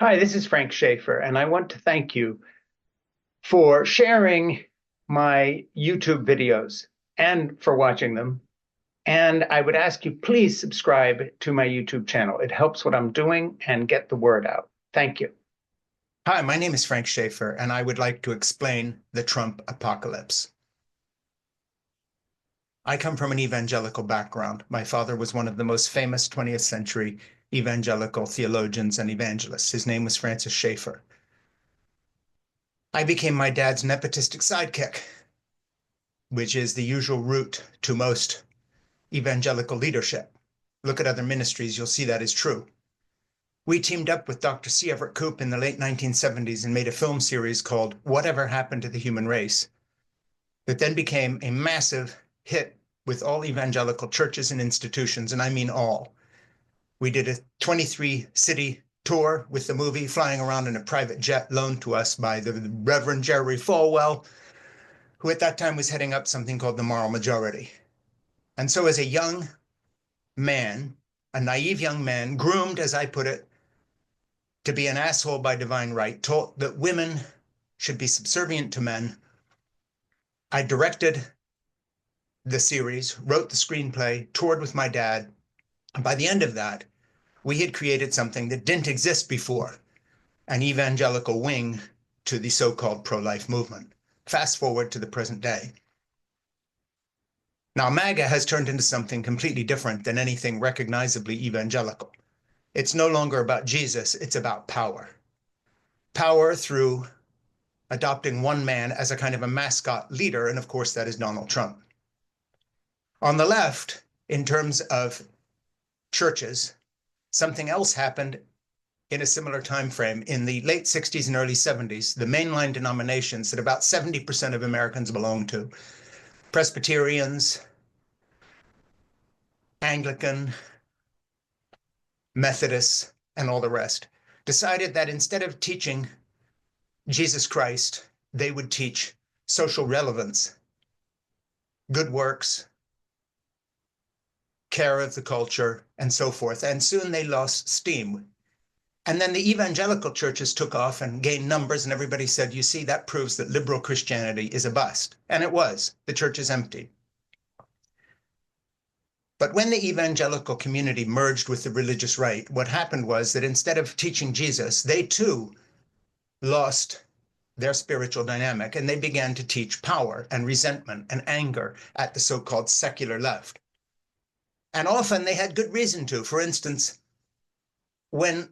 Hi, this is Frank Schaefer, and I want to thank you for sharing my YouTube videos and for watching them. And I would ask you, please subscribe to my YouTube channel. It helps what I'm doing and get the word out. Thank you. Hi, my name is Frank Schaefer, and I would like to explain the Trump apocalypse. I come from an evangelical background. My father was one of the most famous 20th century evangelical theologians and evangelists. His name was Francis Schaeffer. I became my dad's nepotistic sidekick, which is the usual route to most evangelical leadership. Look at other ministries, you'll see that is true. We teamed up with Dr. C. Everett Koop in the late 1970s and made a film series called Whatever Happened to the Human Race, that then became a massive hit with all evangelical churches and institutions, and I mean all. We did a 23-city tour with the movie, flying around in a private jet loaned to us by the Reverend Jerry Falwell, who at that time was heading up something called the Moral Majority. And so as a young man, a naive young man, groomed, as I put it, to be an asshole by divine right, taught that women should be subservient to men, I directed the series, wrote the screenplay, toured with my dad. And by the end of that, we had created something that didn't exist before, an evangelical wing to the so-called pro-life movement. Fast forward to the present day. Now, MAGA has turned into something completely different than anything recognizably evangelical. It's no longer about Jesus, it's about power. Power through adopting one man as a kind of a mascot leader, and of course that is Donald Trump. On the left, in terms of churches, something else happened in a similar time frame. In the late 60s and early 70s, the mainline denominations that about 70% of Americans belong to, Presbyterians, Anglican, Methodists, and all the rest, decided that instead of teaching Jesus Christ, they would teach social relevance, good works, care of the culture, and so forth. And soon they lost steam. And then the evangelical churches took off and gained numbers, and everybody said, you see, that proves that liberal Christianity is a bust. And it was. The church is empty. But when the evangelical community merged with the religious right, what happened was that instead of teaching Jesus, they too lost their spiritual dynamic, and they began to teach power and resentment and anger at the so-called secular left. And often they had good reason to. For instance, when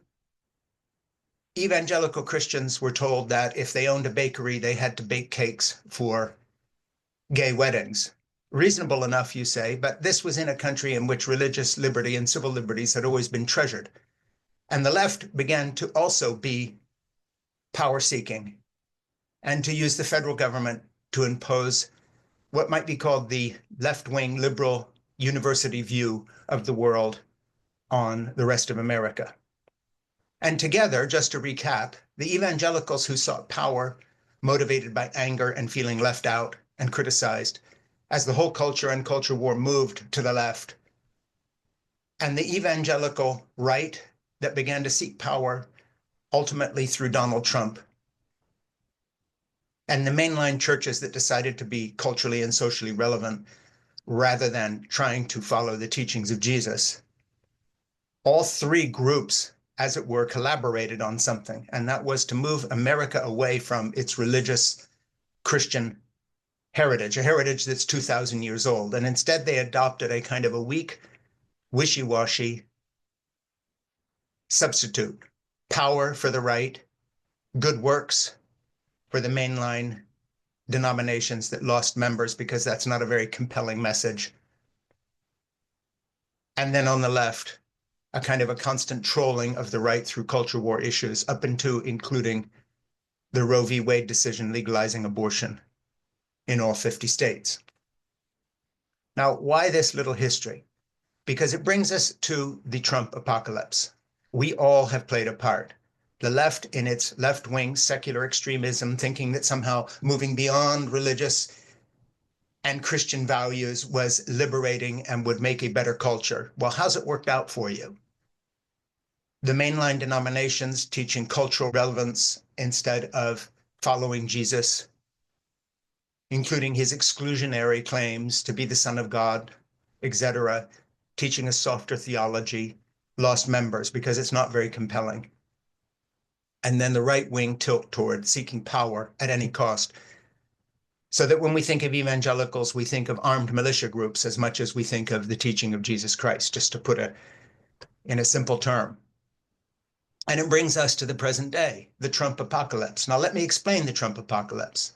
evangelical Christians were told that if they owned a bakery, they had to bake cakes for gay weddings. Reasonable enough, you say, but this was in a country in which religious liberty and civil liberties had always been treasured. And the left began to also be power-seeking and to use the federal government to impose what might be called the left-wing liberal university view of the world on the rest of America. And together, just to recap, the evangelicals who sought power, motivated by anger and feeling left out and criticized, as the whole culture and culture war moved to the left, and the evangelical right that began to seek power ultimately through Donald Trump, and the mainline churches that decided to be culturally and socially relevant rather than trying to follow the teachings of Jesus. All three groups, as it were, collaborated on something, and that was to move America away from its religious Christian heritage, a heritage that's 2,000 years old. And instead, they adopted a kind of a weak, wishy-washy substitute: power for the right, good works for the mainline denominations that lost members because that's not a very compelling message. And then on the left, a kind of a constant trolling of the right through culture war issues, up into including the Roe v. Wade decision legalizing abortion in all 50 states. Now, why this little history? Because it brings us to the Trump apocalypse. We all have played a part. The left in its left-wing secular extremism, thinking that somehow moving beyond religious and Christian values was liberating and would make a better culture. Well, how's it worked out for you? the mainline denominations teaching cultural relevance instead of following Jesus, including his exclusionary claims to be the Son of God, etc., teaching a softer theology, lost members because it's not very compelling. And then the right wing tilt toward seeking power at any cost. So that when we think of evangelicals, we think of armed militia groups as much as we think of the teaching of Jesus Christ, just to put it in a simple term. And it brings us to the present day, the Trump apocalypse. Now, let me explain the Trump apocalypse.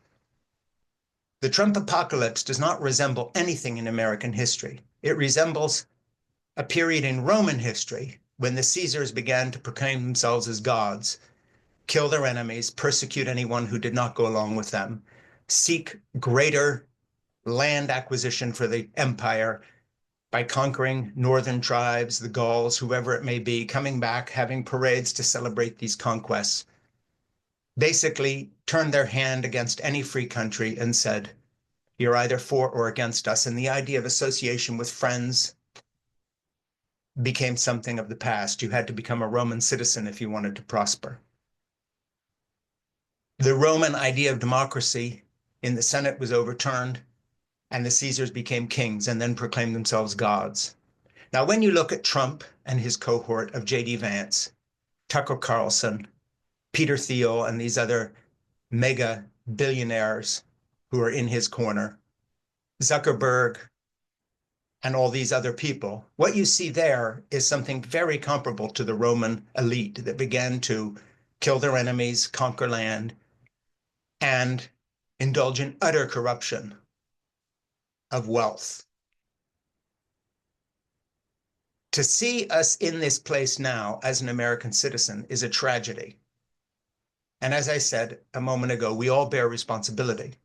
The Trump apocalypse does not resemble anything in American history. It resembles a period in Roman history when the Caesars began to proclaim themselves as gods, kill their enemies, persecute anyone who did not go along with them, seek greater land acquisition for the empire by conquering northern tribes, the Gauls, whoever it may be, coming back, having parades to celebrate these conquests, basically turned their hand against any free country and said, you're either for or against us. And the idea of association with friends became something of the past. You had to become a Roman citizen if you wanted to prosper. The Roman idea of democracy in the Senate was overturned, and the Caesars became kings and then proclaimed themselves gods. Now, when you look at Trump and his cohort of J.D. Vance, Tucker Carlson, Peter Thiel, and these other mega billionaires who are in his corner, Zuckerberg, and all these other people, what you see there is something very comparable to the Roman elite that began to kill their enemies, conquer land, and indulge in utter corruption of wealth. To see us in this place now as an American citizen is a tragedy. And as I said a moment ago, we all bear responsibility.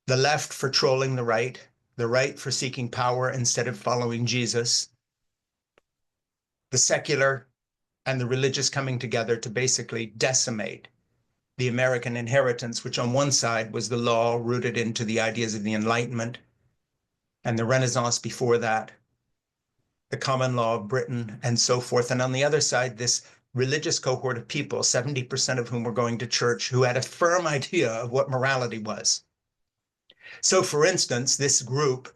The left for trolling the right for seeking power instead of following Jesus, the secular and the religious coming together to basically decimate the American inheritance, which on one side was the law rooted into the ideas of the Enlightenment and the Renaissance before that, the common law of Britain, and so forth. And on the other side, this religious cohort of people, 70% of whom were going to church, who had a firm idea of what morality was. So, for instance, this group,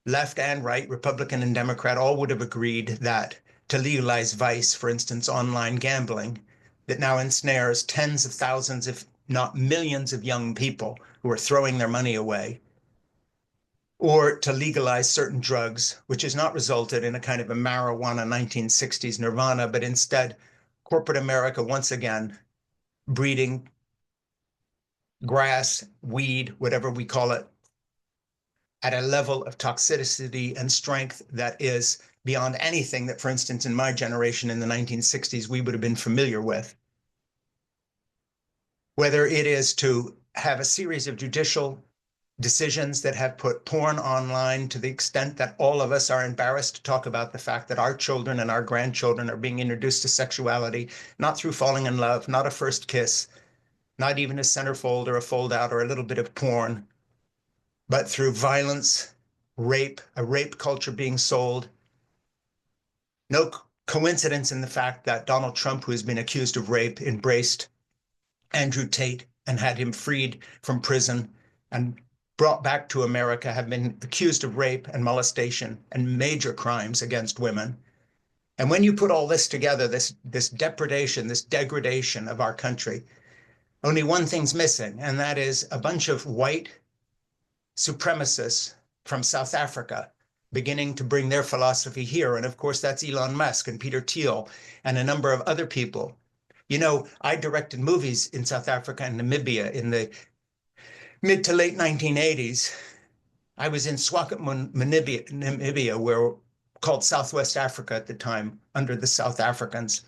left and right, Republican and Democrat, all would have agreed that to legalize vice, for instance, online gambling, that now ensnares tens of thousands, if not millions of young people who are throwing their money away, or to legalize certain drugs, which has not resulted in a kind of a marijuana 1960s nirvana, but instead corporate America once again breeding grass, weed, whatever we call it, at a level of toxicity and strength that is beyond anything that, for instance, in my generation in the 1960s, we would have been familiar with. Whether it is to have a series of judicial decisions that have put porn online to the extent that all of us are embarrassed to talk about the fact that our children and our grandchildren are being introduced to sexuality, not through falling in love, not a first kiss, not even a centerfold or a fold out or a little bit of porn, but through violence, rape, a rape culture being sold. No coincidence in the fact that Donald Trump, who has been accused of rape, embraced Andrew Tate and had him freed from prison and brought back to America, have been accused of rape and molestation and major crimes against women. And when you put all this together, this depredation, this degradation of our country, only one thing's missing, and that is a bunch of white supremacists from South Africa beginning to bring their philosophy here. And of course, that's Elon Musk and Peter Thiel and a number of other people. You know, I directed movies in South Africa and Namibia in the mid to late 1980s. I was in Swakopmund, Namibia, called Southwest Africa at the time, under the South Africans.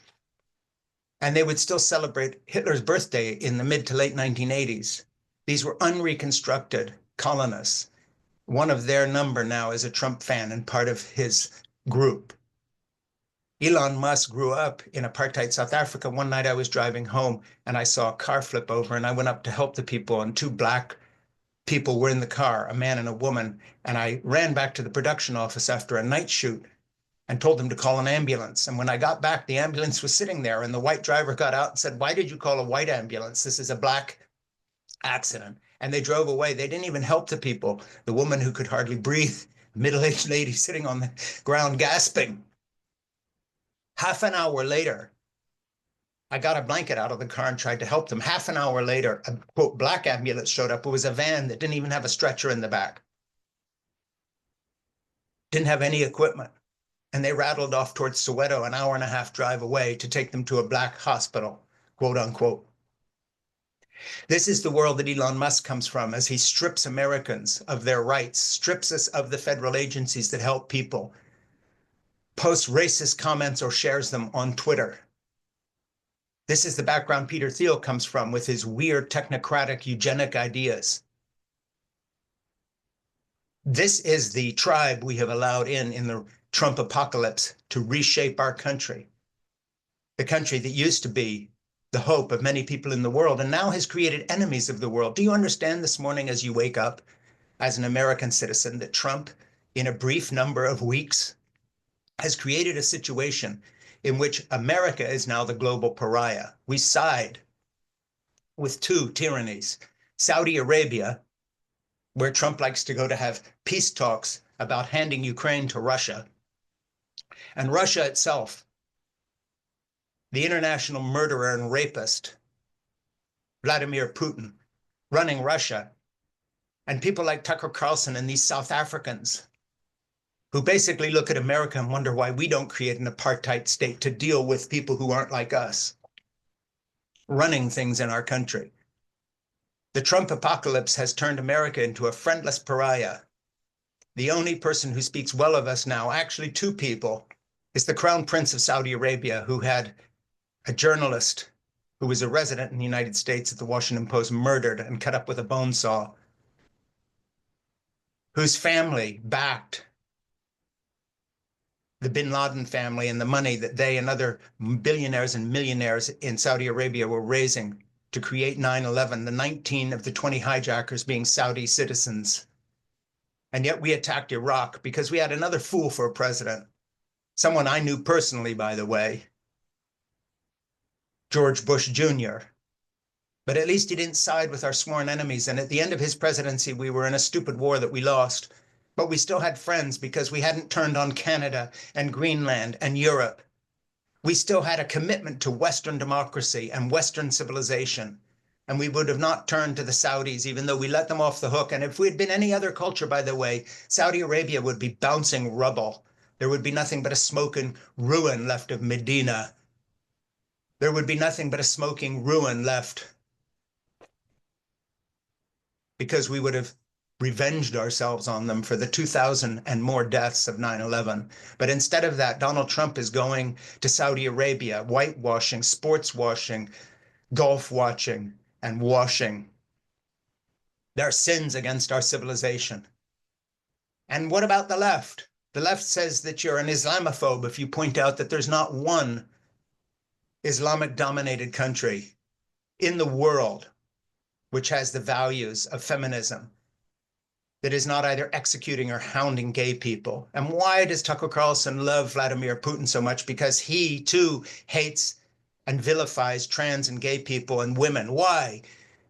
And they would still celebrate Hitler's birthday in the mid to late 1980s. These were unreconstructed colonists. One of their number now is a Trump fan and part of his group. Elon Musk grew up in apartheid South Africa. One night I was driving home and I saw a car flip over and I went up to help the people, and two black people were in the car, a man and a woman. And I ran back to the production office after a night shoot and told them to call an ambulance. And when I got back, the ambulance was sitting there, and the white driver got out and said, "Why did you call a white ambulance? This is a black accident." And they drove away. They didn't even help the people. The woman who could hardly breathe, middle-aged lady sitting on the ground gasping. Half an hour later, I got a blanket out of the car and tried to help them. Half an hour later, a quote black ambulance showed up. It was a van that didn't even have a stretcher in the back. Didn't have any equipment. And they rattled off towards Soweto, an hour and a half drive away, to take them to a black hospital, quote unquote. This is the world that Elon Musk comes from, as he strips Americans of their rights, strips us of the federal agencies that help people, posts racist comments or shares them on Twitter. This is the background Peter Thiel comes from, with his weird technocratic eugenic ideas. This is the tribe we have allowed in the Trump apocalypse to reshape our country. The country that used to be the hope of many people in the world and now has created enemies of the world. Do you understand this morning as you wake up as an American citizen that Trump, in a brief number of weeks, has created a situation in which America is now the global pariah? We side with two tyrannies: Saudi Arabia, where Trump likes to go to have peace talks about handing Ukraine to Russia, and Russia itself, the international murderer and rapist, Vladimir Putin, running Russia, and people like Tucker Carlson and these South Africans who basically look at America and wonder why we don't create an apartheid state to deal with people who aren't like us, running things in our country. The Trump apocalypse has turned America into a friendless pariah. The only person who speaks well of us now, actually two people, is the Crown Prince of Saudi Arabia, who had a journalist who was a resident in the United States at the Washington Post murdered and cut up with a bone saw, whose family backed the bin Laden family and the money that they and other billionaires and millionaires in Saudi Arabia were raising to create 9/11, the 19 of the 20 hijackers being Saudi citizens. And yet we attacked Iraq because we had another fool for a president, someone I knew personally, by the way, George Bush Jr. But at least he didn't side with our sworn enemies. And at the end of his presidency, we were in a stupid war that we lost. But we still had friends because we hadn't turned on Canada and Greenland and Europe. We still had a commitment to Western democracy and Western civilization. And we would have not turned to the Saudis, even though we let them off the hook. And if we had been any other culture, by the way, Saudi Arabia would be bouncing rubble. There would be nothing but a smoking ruin left of Medina. There would be nothing but a smoking ruin left, because we would have revenged ourselves on them for the 2,000 and more deaths of 9/11. But instead of that, Donald Trump is going to Saudi Arabia, whitewashing, sports washing, golf watching, and washing their sins against our civilization. And what about the left? The left says that you're an Islamophobe if you point out that there's not one Islamic-dominated country in the world which has the values of feminism, that is not either executing or hounding gay people. And why does Tucker Carlson love Vladimir Putin so much? Because he, too, hates and vilifies trans and gay people and women. Why?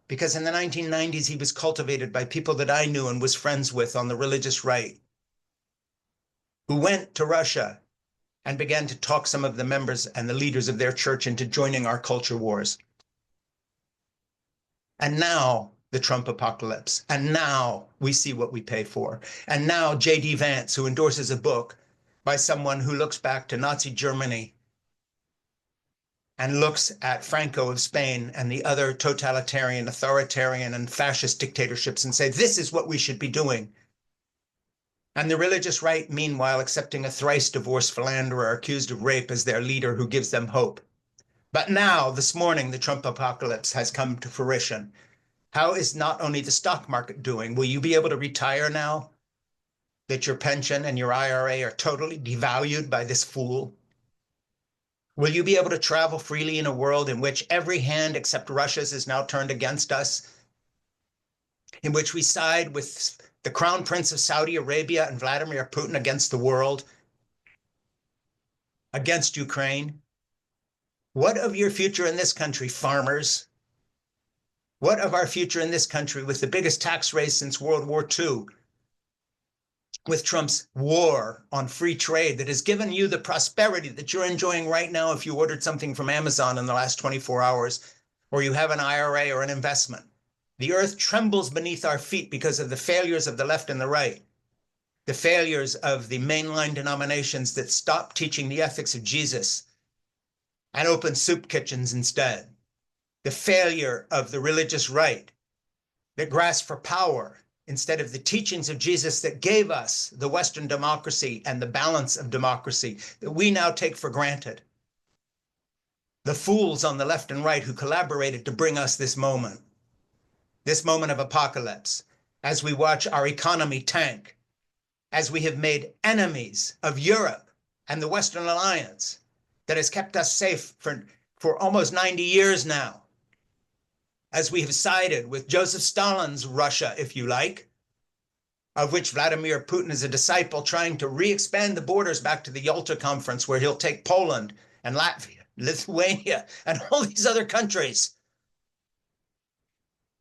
Because in the 1990s, he was cultivated by people that I knew and was friends with on the religious right, who went to Russia and began to talk some of the members and the leaders of their church into joining our culture wars. And now the Trump apocalypse. And now we see what we pay for. And now J.D. Vance, who endorses a book by someone who looks back to Nazi Germany and looks at Franco of Spain and the other totalitarian, authoritarian, and fascist dictatorships and say, this is what we should be doing. And the religious right, meanwhile, accepting a thrice-divorced philanderer accused of rape as their leader who gives them hope. But now, this morning, the Trump apocalypse has come to fruition. How is not only the stock market doing? Will you be able to retire now that your pension and your IRA are totally devalued by this fool? Will you be able to travel freely in a world in which every hand except Russia's is now turned against us, in which we side with the Crown Prince of Saudi Arabia and Vladimir Putin against the world? against Ukraine? What of your future in this country, farmers? What of our future in this country with the biggest tax raise since World War II, with Trump's war on free trade that has given you the prosperity that you're enjoying right now if you ordered something from Amazon in the last 24 hours, or you have an IRA or an investment? The earth trembles beneath our feet because of the failures of the left and the right, the failures of the mainline denominations that stopped teaching the ethics of Jesus and opened soup kitchens instead, the failure of the religious right that grasped for power instead of the teachings of Jesus that gave us the Western democracy and the balance of democracy that we now take for granted. The fools on the left and right who collaborated to bring us this moment of apocalypse, as we watch our economy tank, as we have made enemies of Europe and the Western alliance that has kept us safe for almost 90 years now, as we have sided with Joseph Stalin's Russia, if you like, of which Vladimir Putin is a disciple, trying to re-expand the borders back to the Yalta Conference, where he'll take Poland and Latvia, Lithuania, and all these other countries.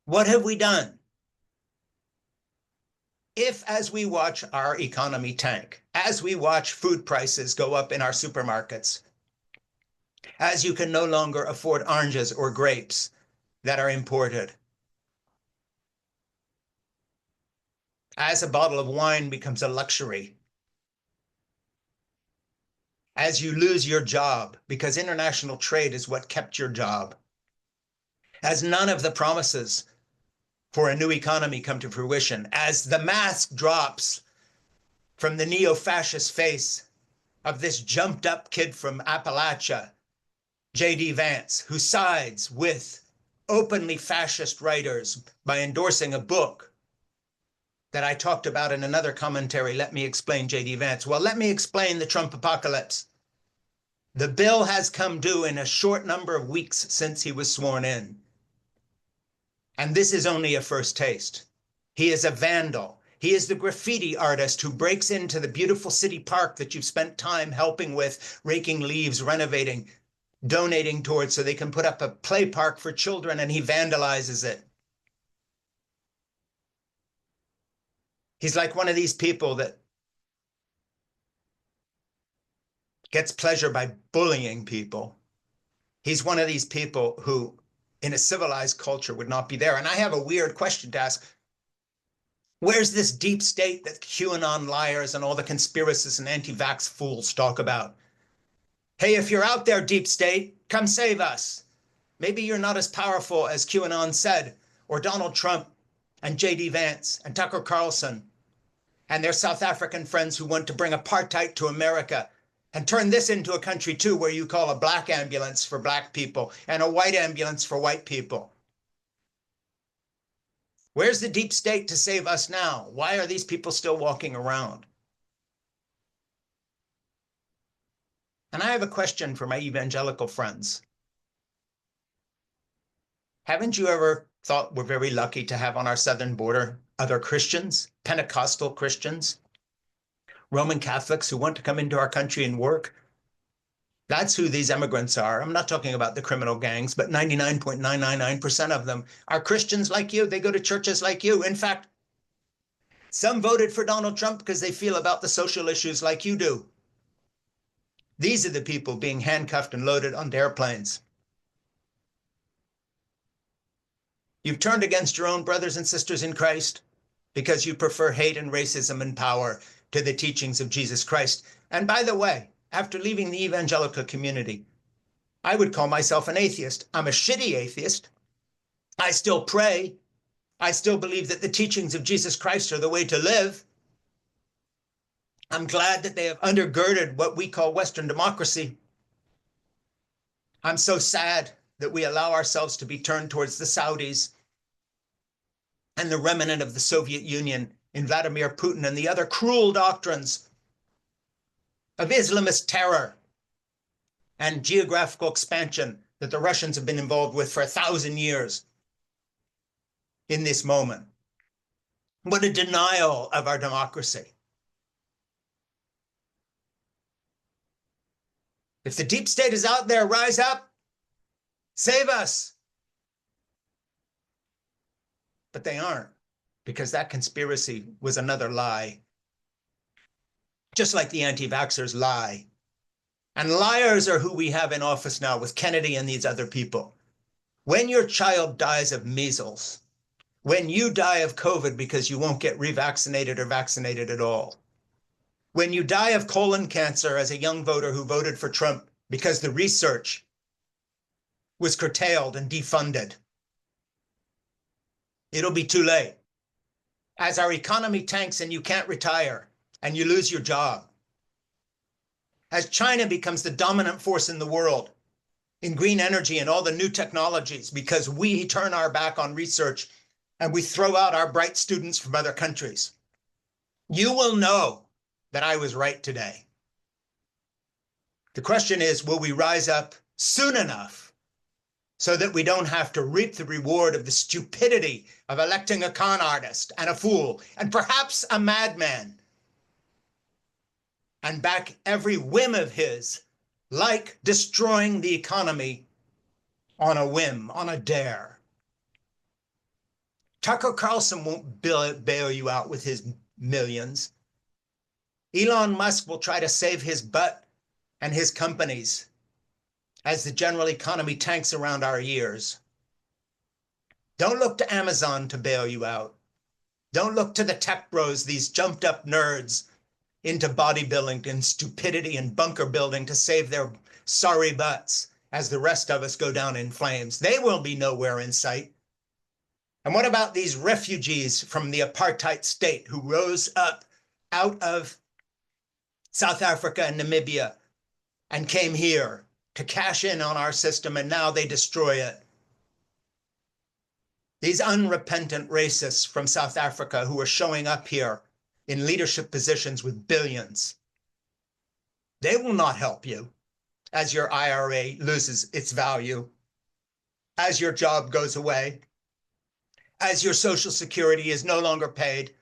What have we done? If, as we watch our economy tank, as we watch food prices go up in our supermarkets, as you can no longer afford oranges or grapes that are imported, as a bottle of wine becomes a luxury, as you lose your job because international trade is what kept your job, as none of the promises for a new economy come to fruition, as the mask drops from the neo-fascist face of this jumped up kid from Appalachia, J.D. Vance, who sides with openly fascist writers by endorsing a book that I talked about in another commentary, Let Me Explain J.D. Vance. Well, let me explain the Trump apocalypse. The bill has come due in a short number of weeks since he was sworn in. And this is only a first taste. He is a vandal. He is the graffiti artist who breaks into the beautiful city park that you've spent time helping with, raking leaves, renovating, donating towards so they can put up a play park for children, and he vandalizes it. He's like one of these people that gets pleasure by bullying people. He's one of these people who, in a civilized culture, would not be there. And I have a weird question to ask. Where's this deep state that QAnon liars and all the conspiracists and anti-vax fools talk about? Hey, if you're out there, deep state, come save us. Maybe you're not as powerful as QAnon said, or Donald Trump and J.D. Vance and Tucker Carlson and their South African friends who want to bring apartheid to America and turn this into a country too, where you call a black ambulance for black people and a white ambulance for white people. Where's the deep state to save us now? Why are these people still walking around? And I have a question for my evangelical friends. Haven't you ever thought we're very lucky to have on our southern border other Christians, Pentecostal Christians, Roman Catholics who want to come into our country and work? That's who these immigrants are. I'm not talking about the criminal gangs, but 99.999% of them are Christians like you. They go to churches like you. In fact, some voted for Donald Trump because they feel about the social issues like you do. These are the people being handcuffed and loaded onto airplanes. You've turned against your own brothers and sisters in Christ because you prefer hate and racism and power to the teachings of Jesus Christ. And by the way, after leaving the evangelical community, I would call myself an atheist. I'm a shitty atheist. I still pray. I still believe that the teachings of Jesus Christ are the way to live. I'm glad that they have undergirded what we call Western democracy. I'm so sad that we allow ourselves to be turned towards the Saudis and the remnant of the Soviet Union in Vladimir Putin and the other cruel doctrines of Islamist terror and geographical expansion that the Russians have been involved with for 1,000 years in this moment. What a denial of our democracy. If the deep state is out there, rise up, save us. But they aren't, because that conspiracy was another lie. Just like the anti-vaxxers lie. And liars are who we have in office now with Kennedy and these other people. When your child dies of measles, when you die of COVID because you won't get revaccinated or vaccinated at all, when you die of colon cancer as a young voter who voted for Trump because the research was curtailed and defunded, it'll be too late. As our economy tanks and you can't retire and you lose your job, as China becomes the dominant force in the world in green energy and all the new technologies because we turn our back on research and we throw out our bright students from other countries, you will know that I was right today. The question is, will we rise up soon enough so that we don't have to reap the reward of the stupidity of electing a con artist and a fool and perhaps a madman and back every whim of his, like destroying the economy on a whim, on a dare. Tucker Carlson won't bail you out with his millions. Elon Musk will try to save his butt and his companies as the general economy tanks around our ears. Don't look to Amazon to bail you out. Don't look to the tech bros, these jumped up nerds into bodybuilding and stupidity and bunker building to save their sorry butts as the rest of us go down in flames. They will be nowhere in sight. And what about these refugees from the apartheid state who rose up out of South Africa and Namibia and came here to cash in on our system, and now they destroy it? These unrepentant racists from South Africa who are showing up here in leadership positions with billions, they will not help you as your IRA loses its value, as your job goes away, as your Social Security is no longer paid,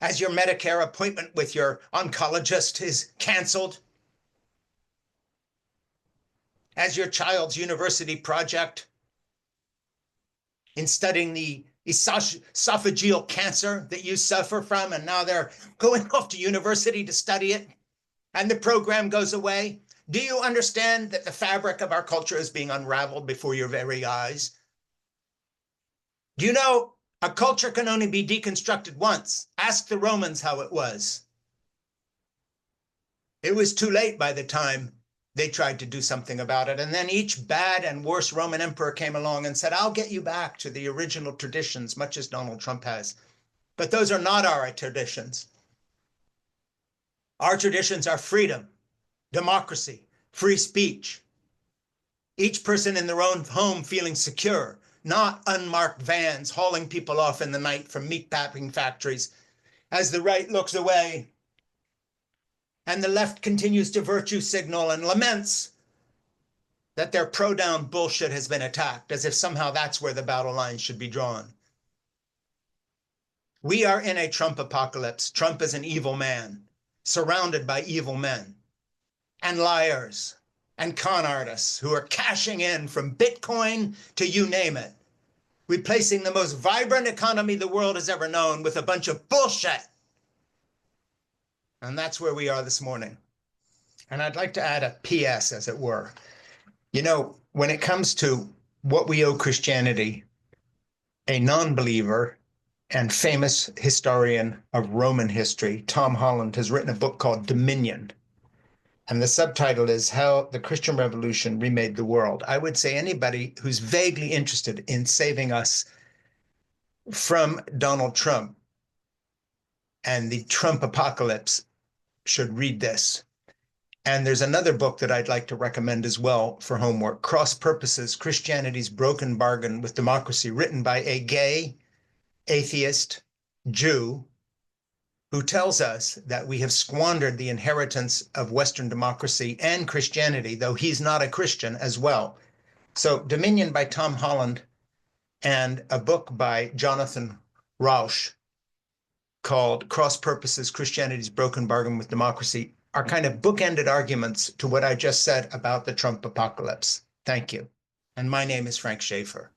as your Medicare appointment with your oncologist is canceled, as your child's university project in studying the esophageal cancer that you suffer from, and now they're going off to university to study it, and the program goes away. Do you understand that the fabric of our culture is being unraveled before your very eyes? Do you know a culture can only be deconstructed once? Ask the Romans how it was. It was too late by the time they tried to do something about it. And then each bad and worse Roman emperor came along and said, I'll get you back to the original traditions, much as Donald Trump has. But those are not our traditions. Our traditions are freedom, democracy, free speech. Each person in their own home feeling secure, not unmarked vans hauling people off in the night from meatpacking factories as the right looks away and the left continues to virtue signal and laments that their pro-down bullshit has been attacked, as if somehow that's where the battle lines should be drawn. We are in a Trump apocalypse. Trump is an evil man, surrounded by evil men and liars and con artists who are cashing in from Bitcoin to you name it, replacing the most vibrant economy the world has ever known with a bunch of bullshit. And that's where we are this morning. And I'd like to add a PS, as it were. You know, when it comes to what we owe Christianity, a non-believer and famous historian of Roman history, Tom Holland, has written a book called Dominion. And the subtitle is How the Christian Revolution Remade the World. I would say anybody who's vaguely interested in saving us from Donald Trump and the Trump apocalypse should read this. And there's another book that I'd like to recommend as well for homework, Cross Purposes, Christianity's Broken Bargain with Democracy, written by a gay, atheist Jew who tells us that we have squandered the inheritance of Western democracy and Christianity, though he's not a Christian as well. So Dominion by Tom Holland and a book by Jonathan Rauch called Cross Purposes, Christianity's Broken Bargain with Democracy. are kind of bookended arguments to what I just said about the Trump apocalypse. Thank you. And my name is Frank Schaefer.